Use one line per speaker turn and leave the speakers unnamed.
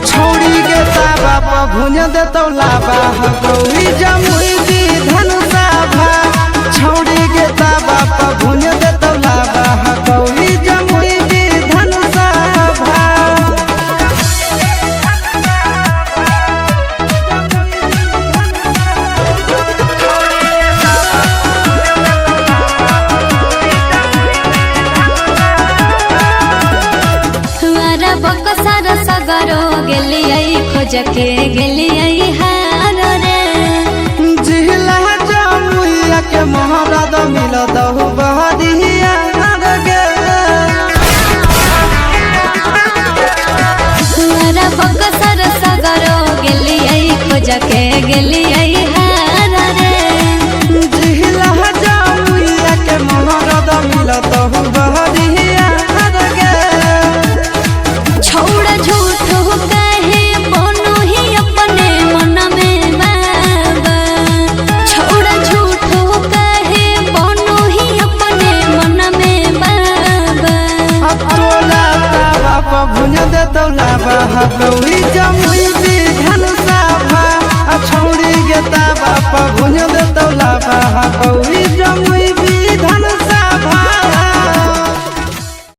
छोड़ी के ताबा पर भुज देतौ लाबा गौरी जमुई दी धनुषा भा छोड़ी के ताबा पर भुज देतौ लाबा गौरी जमुई दी धनुषा भा।
बकसर सगरो गेलियै खोज के गेलियै हार रे
जिला जमुइया के महाराज मिलत बहरिया गे
हमारा बकसर सगरो गेलियै खोज के गेलियै हार रे
जिला जमुइया के महाराज मिलत बहरिया गे
छोड़ झूठ कहे बोनो ही अपने मन में बाबा छोड़ झूठ कहे बोनो ही अपने मन में बाबा
तोला ताबा पर भुज देतौ लाबा गौरी जमुई दी धनुषा भा छोड़ी के ताबा पर भुज देतौ लाबा गौरी जमुई